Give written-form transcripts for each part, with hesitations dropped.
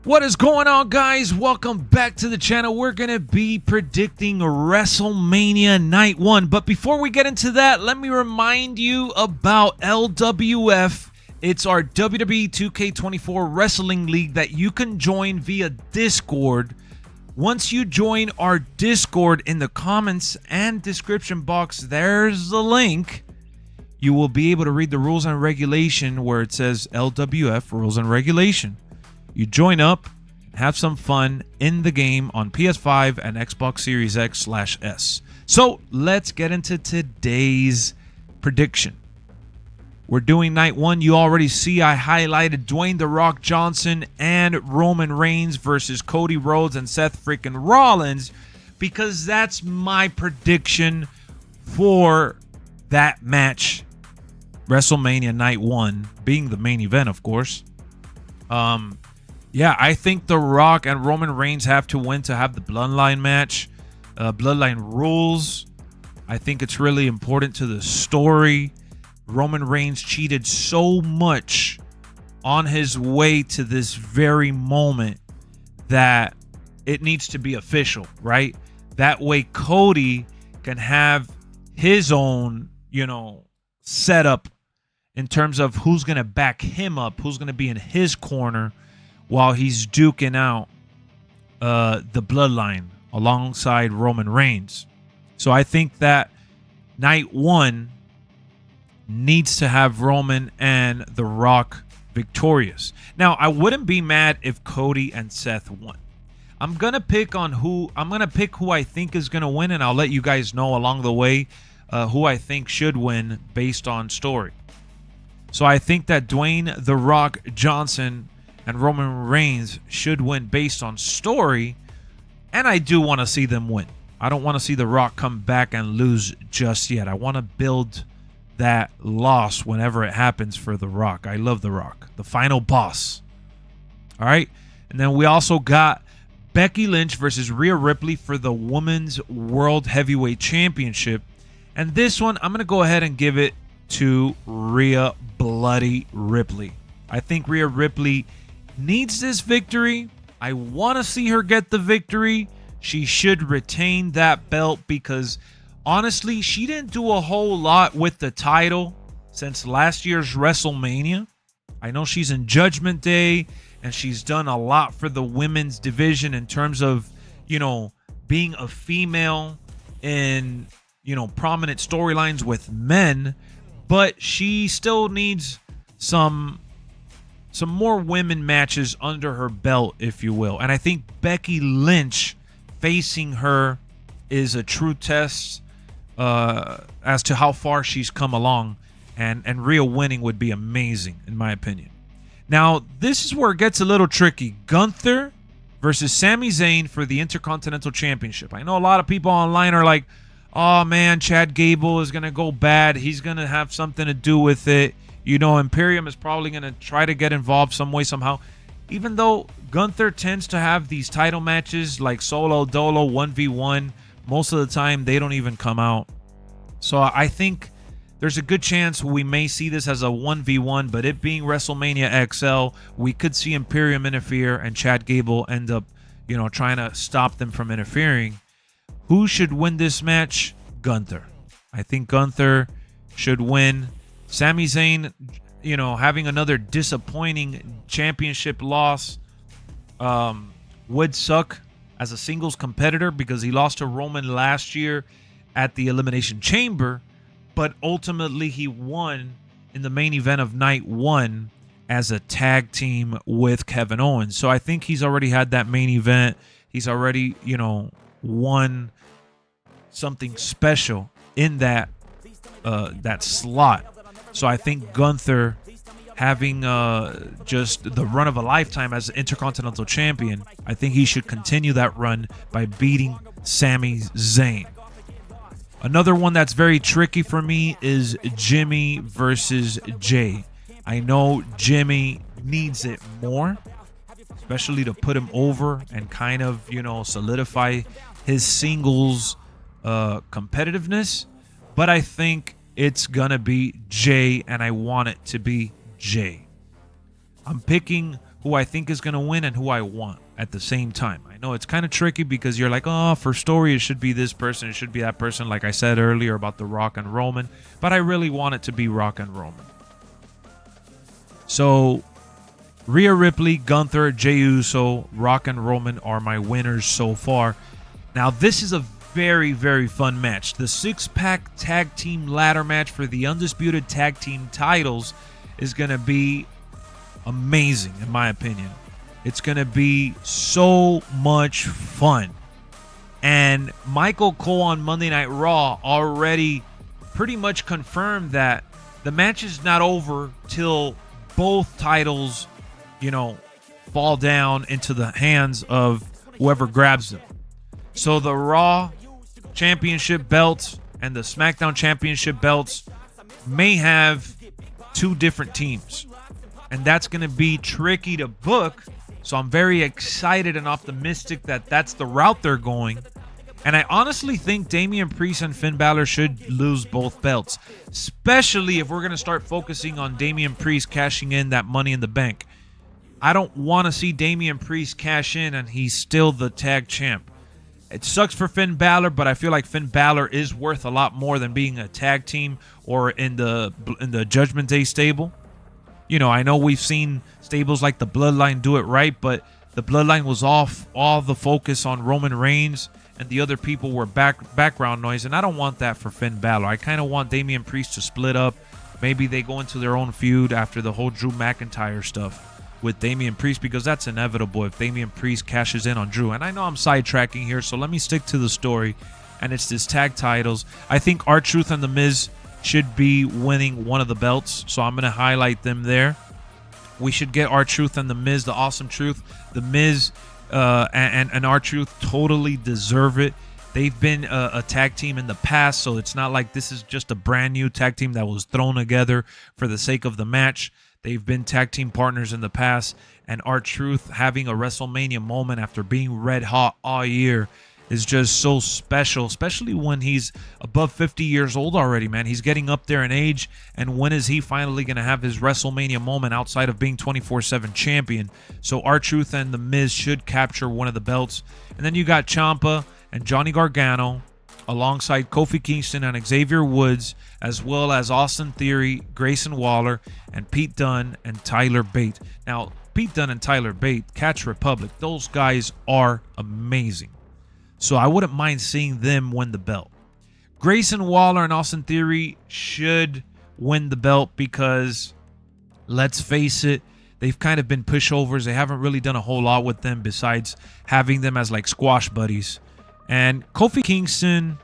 What is going on, guys? Welcome back to the channel. We're going to be predicting WrestleMania Night 1. But before we get into that, let me remind you about LWF. It's our WWE 2K24 Wrestling League that you can join via Discord. Once you join our Discord, in the comments and description box, there's the link. You will be able to read the rules and regulation where it says LWF Rules and Regulation. You join up, have some fun in the game on PS5 and Xbox Series X/S. So let's get into today's prediction. We're doing night 1. You already see I highlighted Dwayne "The Rock" Johnson and Roman Reigns versus Cody Rhodes and Seth freaking Rollins, because that's my prediction for that match. WrestleMania Night 1 being the main event, of course. Yeah, I think The Rock and Roman Reigns have to win to have the Bloodline match. Bloodline rules. I think it's really important to the story. Roman Reigns cheated so much on his way to this very moment that it needs to be official, right? That way Cody can have his own, setup in terms of who's going to back him up, who's going to be in his corner, while he's duking out the Bloodline alongside Roman Reigns. So I think that night 1 needs to have Roman and The Rock victorious. Now, I wouldn't be mad if Cody and Seth won. I'm gonna pick who I think is gonna win, and I'll let you guys know along the way who I think should win based on story. So I think that Dwayne "The Rock" Johnson and Roman Reigns should win based on story, and I do want to see them win. I don't want to see The Rock come back and lose just yet. I want to build that loss whenever it happens for The Rock. I love The Rock, the final boss. All right, and then we also got Becky Lynch versus Rhea Ripley for the Women's World Heavyweight Championship, and this one I'm going to go ahead and give it to Rhea Bloody Ripley. I think Rhea Ripley needs this victory. I want to see her get the victory. She should retain that belt because honestly, she didn't do a whole lot with the title since last year's WrestleMania. I know she's in Judgment Day and she's done a lot for the women's division in terms of, being a female in, prominent storylines with men, but she still needs some more women matches under her belt, if you will. And I think Becky Lynch facing her is a true test as to how far she's come along. And Rhea winning would be amazing, in my opinion. Now, this is where it gets a little tricky. Gunther versus Sami Zayn for the Intercontinental Championship. I know a lot of people online are like, oh, man, Chad Gable is going to go bad. He's going to have something to do with it. Imperium is probably going to try to get involved some way, somehow. Even though Gunther tends to have these title matches like Solo Dolo, 1v1, most of the time they don't even come out. So I think there's a good chance we may see this as a 1v1, but it being WrestleMania XL, we could see Imperium interfere and Chad Gable end up, trying to stop them from interfering. Who should win this match? Gunther. I think Gunther should win. Sami Zayn, having another disappointing championship loss would suck as a singles competitor because he lost to Roman last year at the Elimination Chamber, but ultimately he won in the main event of night 1 as a tag team with Kevin Owens. So I think he's already had that main event. He's already, won something special in that slot. So I think Gunther having just the run of a lifetime as Intercontinental Champion, I think he should continue that run by beating Sami Zayn. Another one that's very tricky for me is Jimmy versus Jay. I know Jimmy needs it more, especially to put him over and kind of, solidify his singles competitiveness. But I think it's gonna be Jay, and I want it to be Jay. I'm picking who I think is going to win and who I want at the same time. I know it's kind of tricky because you're like, oh, for story, it should be this person, it should be that person, like I said earlier about The Rock and Roman, but I really want it to be Rock and Roman. So, Rhea Ripley, Gunther, Jey Uso, Rock and Roman are my winners so far. Now, this is a very, very fun match. The six-pack tag team ladder match for the undisputed tag team titles is going to be amazing, in my opinion. It's going to be so much fun. And Michael Cole on Monday Night Raw already pretty much confirmed that the match is not over till both titles, fall down into the hands of whoever grabs them. So the Raw Championship belts and the SmackDown Championship belts may have two different teams. And that's going to be tricky to book. So I'm very excited and optimistic that that's the route they're going. And I honestly think Damian Priest and Finn Balor should lose both belts, especially if we're going to start focusing on Damian Priest cashing in that Money in the Bank. I don't want to see Damian Priest cash in and he's still the tag champ. It sucks for Finn Balor, but I feel like Finn Balor is worth a lot more than being a tag team or in the Judgment Day stable. I know we've seen stables like the Bloodline do it right, but the Bloodline was off all the focus on Roman Reigns, and the other people were background noise, and I don't want that for Finn Balor. I kind of want Damian Priest to split up. Maybe they go into their own feud after the whole Drew McIntyre stuff with Damian Priest, because that's inevitable if Damian Priest cashes in on Drew. And I know I'm sidetracking here, so let me stick to the story, and it's this tag titles. I think R-Truth and The Miz should be winning one of the belts, so I'm going to highlight them there. We should get R-Truth and The Miz, the Awesome Truth. The Miz and R-Truth totally deserve it. They've been a tag team in the past, so it's not like this is just a brand new tag team that was thrown together for the sake of the match. They've been tag team partners in the past, and R-Truth having a WrestleMania moment after being red hot all year is just so special, especially when he's above 50 years old already, man. He's getting up there in age, and when is he finally going to have his WrestleMania moment outside of being 24/7 champion? So R-Truth and The Miz should capture one of the belts. And then you got Ciampa and Johnny Gargano alongside Kofi Kingston and Xavier Woods, as well as Austin Theory, Grayson Waller, and Pete Dunne and Tyler Bate. Now, Pete Dunne and Tyler Bate, Catch Republic, those guys are amazing. So I wouldn't mind seeing them win the belt. Grayson Waller and Austin Theory should win the belt because, let's face it, they've kind of been pushovers. They haven't really done a whole lot with them besides having them as like squash buddies. And Kofi Kingston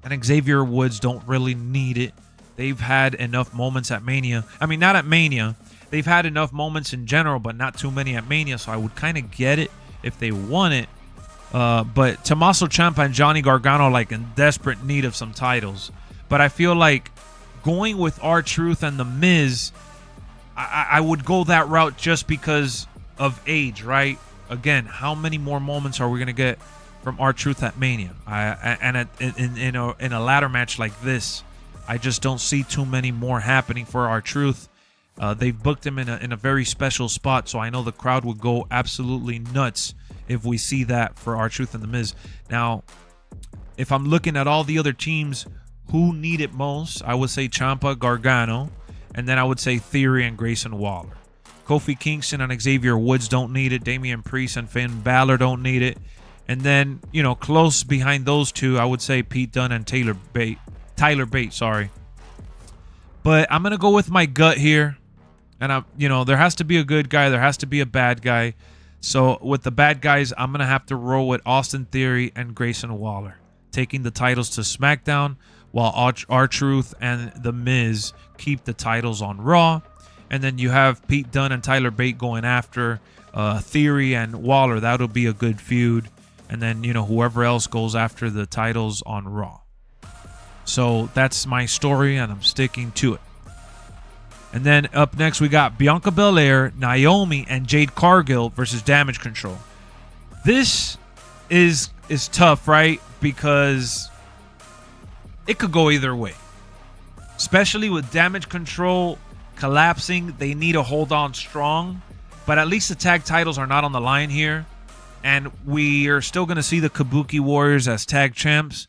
and Xavier Woods don't really need it. They've had enough moments at Mania. I mean, not at Mania. They've had enough moments in general, but not too many at Mania. So I would kind of get it if they won it. But Tommaso Ciampa and Johnny Gargano are like in desperate need of some titles. But I feel like going with R-Truth and The Miz, I would go that route just because of age, right? Again, how many more moments are we going to get from R-Truth at Mania? In a ladder match like this, I just don't see too many more happening for R-Truth. They've booked him in a very special spot, so I know the crowd would go absolutely nuts if we see that for R-Truth and The Miz. Now, if I'm looking at all the other teams who need it most, I would say Ciampa, Gargano, and then I would say Theory and Grayson Waller. Kofi Kingston and Xavier Woods don't need it. Damian Priest and Finn Balor don't need it. And then, close behind those two, I would say Pete Dunne and Tyler Bate, But I'm going to go with my gut here. And there has to be a good guy, there has to be a bad guy. So with the bad guys, I'm going to have to roll with Austin Theory and Grayson Waller, taking the titles to SmackDown, while R-Truth and The Miz keep the titles on Raw. And then you have Pete Dunne and Tyler Bate going after Theory and Waller. That'll be a good feud. And then, whoever else goes after the titles on Raw. So that's my story, and I'm sticking to it. And then up next, we got Bianca Belair, Naomi, and Jade Cargill versus Damage Control. This is tough, right? Because it could go either way. Especially with Damage Control collapsing, they need to hold on strong. But at least the tag titles are not on the line here. And we are still going to see the Kabuki Warriors as tag champs.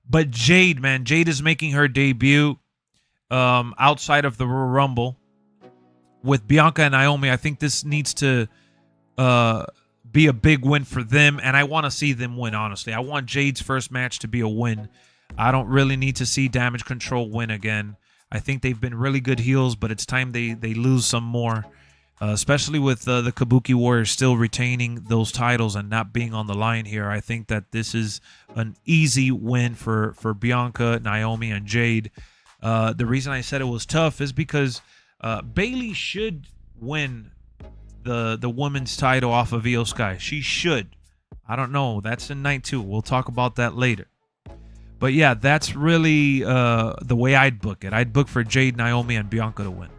But Jade, man, Jade is making her debut outside of the Royal Rumble with Bianca and Naomi. I think this needs to be a big win for them. And I want to see them win, honestly. I want Jade's first match to be a win. I don't really need to see Damage Control win again. I think they've been really good heels, but it's time they lose some more. Especially with the Kabuki Warriors still retaining those titles and not being on the line here. I think that this is an easy win for Bianca, Naomi, and Jade. The reason I said it was tough is because Bayley should win the women's title off of Io Sky. She should. I don't know. That's in night 2. We'll talk about that later. But yeah, that's really the way I'd book it. I'd book for Jade, Naomi, and Bianca to win.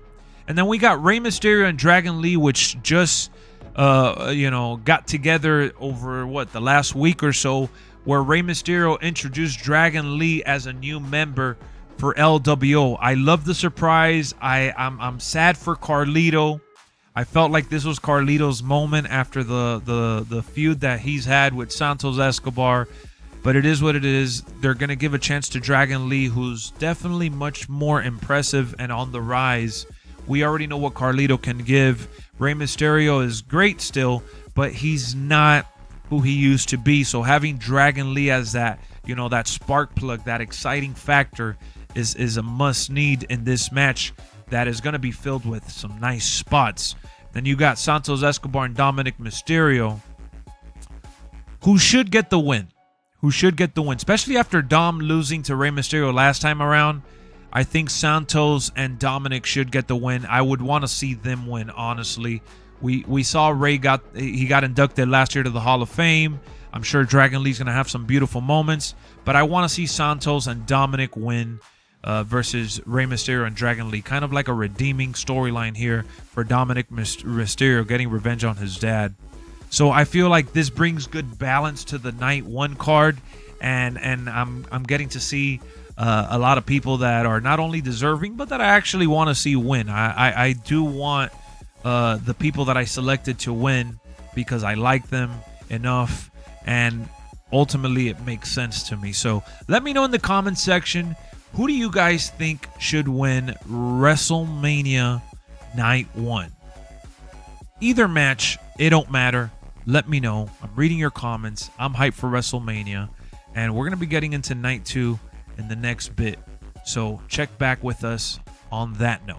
And then we got Rey Mysterio and Dragon Lee, which just, got together over, the last week or so, where Rey Mysterio introduced Dragon Lee as a new member for LWO. I love the surprise. I'm sad for Carlito. I felt like this was Carlito's moment after the feud that he's had with Santos Escobar. But it is what it is. They're going to give a chance to Dragon Lee, who's definitely much more impressive and on the rise. We already know what Carlito can give. Rey Mysterio is great still, but he's not who he used to be. So having Dragon Lee as that, that spark plug, that exciting factor is a must need in this match that is going to be filled with some nice spots. Then you got Santos Escobar and Dominic Mysterio, who should get the win. Especially after Dom losing to Rey Mysterio last time around. I think Santos and Dominic should get the win. I would want to see them win, honestly. We saw Rey got inducted last year to the Hall of Fame. I'm sure Dragon Lee's going to have some beautiful moments. But I want to see Santos and Dominic win versus Rey Mysterio and Dragon Lee. Kind of like a redeeming storyline here for Dominic Mysterio getting revenge on his dad. So I feel like this brings good balance to the night 1 card. And I'm getting to see a lot of people that are not only deserving, but that I actually want to see win. I do want the people that I selected to win because I like them enough, and ultimately it makes sense to me. So let me know in the comment section, who do you guys think should win WrestleMania Night 1? Either match, it don't matter. Let me know. I'm reading your comments. I'm hyped for WrestleMania, and we're going to be getting into Night 2 in the next bit. So check back with us on that note.